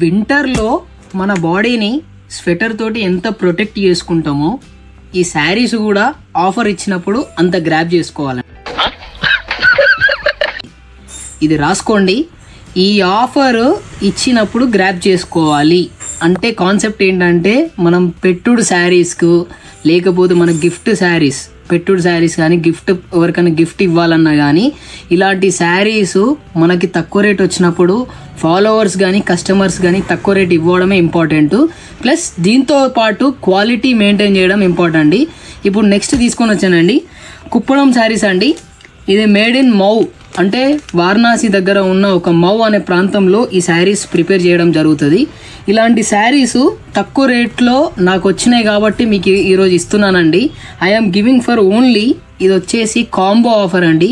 వింటర్లో మన బాడీని స్వెటర్ తోటి ఎంత ప్రొటెక్ట్ చేసుకుంటామో ఈ శారీస్ కూడా ఆఫర్ ఇచ్చినప్పుడు అంత గ్రాబ్ చేసుకోవాలి. ఇది రాసుకోండి, ఈ ఆఫర్ ఇచ్చినప్పుడు గ్రాబ్ చేసుకోవాలి. అంటే కాన్సెప్ట్ ఏంటంటే మనం పెట్టుడు శారీస్కు లేకపోతే మన గిఫ్ట్ శారీస్, పెట్టుడు శారీస్ కానీ గిఫ్ట్ ఎవరికైనా గిఫ్ట్ ఇవ్వాలన్నా కానీ ఇలాంటి శారీస్ మనకి తక్కువ రేట్ వచ్చినప్పుడు ఫాలోవర్స్ కానీ కస్టమర్స్ కానీ తక్కువ రేట్ ఇవ్వడమే ఇంపార్టెంట్. ప్లస్ దీంతో పాటు క్వాలిటీ మెయింటైన్ చేయడం ఇంపార్టెంట్. ఇప్పుడు నెక్స్ట్ తీసుకొని వచ్చానండి కుప్పడం శారీస్ అండి. ఇది మేడ్ ఇన్ మౌ, అంటే వారణాసి దగ్గర ఉన్న ఒక మౌ అనే ప్రాంతంలో ఈ శారీస్ ప్రిపేర్ చేయడం జరుగుతుంది. ఇలాంటి శారీస్ తక్కువ రేట్లో నాకు వచ్చినాయి కాబట్టి మీకు ఈరోజు ఇస్తున్నానండి. ఐఎమ్ గివింగ్ ఫర్ ఓన్లీ, ఇది వచ్చేసి కాంబో ఆఫర్ అండి.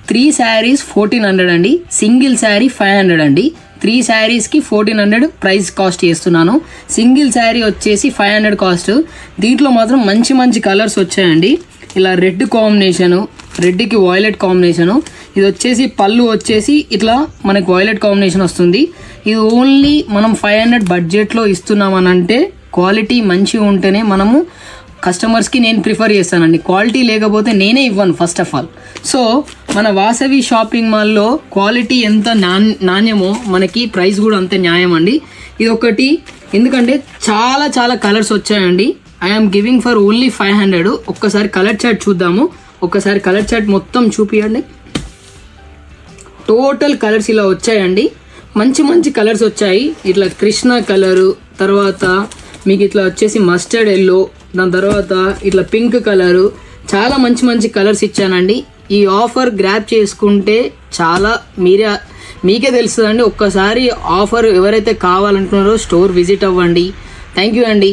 3 శారీస్ 1400 అండి, సింగిల్ శారీ 500 అండి. 3 శారీస్కి 1400 ప్రైస్ కాస్ట్ చేస్తున్నాను. సింగిల్ శారీ వచ్చేసి 500 కాస్ట్. దీంట్లో మాత్రం మంచి మంచి కలర్స్ వచ్చాయండి. ఇలా రెడ్ కాంబినేషను, రెడ్కి వాయిలెట్ కాంబినేషను. ఇది వచ్చేసి పళ్ళు వచ్చేసి ఇట్లా మనకి వాయిలెట్ కాంబినేషన్ వస్తుంది. ఇది ఓన్లీ మనం 500 బడ్జెట్లో ఇస్తున్నామనంటే క్వాలిటీ మంచిగా ఉంటేనే మనము కస్టమర్స్కి నేను ప్రిఫర్ చేస్తానండి. క్వాలిటీ లేకపోతే నేనే ఇవ్వను ఫస్ట్ ఆఫ్ ఆల్. సో మన వాసవి షాపింగ్ మాల్లో క్వాలిటీ ఎంత నాణ్యమో మనకి ప్రైస్ కూడా అంతే న్యాయం అండి. ఇది ఒకటి, ఎందుకంటే చాలా చాలా కలర్స్ వచ్చాయండి. I'm giving for only 500. ఒక్కసారి కలర్ చార్ట్ చూద్దాము. ఒక్కసారి కలర్ చార్ట్ మొత్తం చూపియండి. టోటల్ కలర్స్ ఇలా వచ్చాయండి. మంచి మంచి కలర్స్ వచ్చాయి. ఇట్లా కృష్ణ కలరు, తర్వాత మీకు ఇట్లా వచ్చేసి మస్టర్డ్ ఎల్లో, దాని తర్వాత ఇట్లా పింక్ కలరు, చాలా మంచి మంచి కలర్స్ ఇచ్చానండి. ఈ ఆఫర్ గ్రాబ్ చేసుకుంటే చాలా మీకే తెలుస్తుందండి. ఒక్కసారి ఆఫర్ ఎవరైతే కావాలంటున్నారో స్టోర్ విజిట్ అవ్వండి. థ్యాంక్ యూ అండి.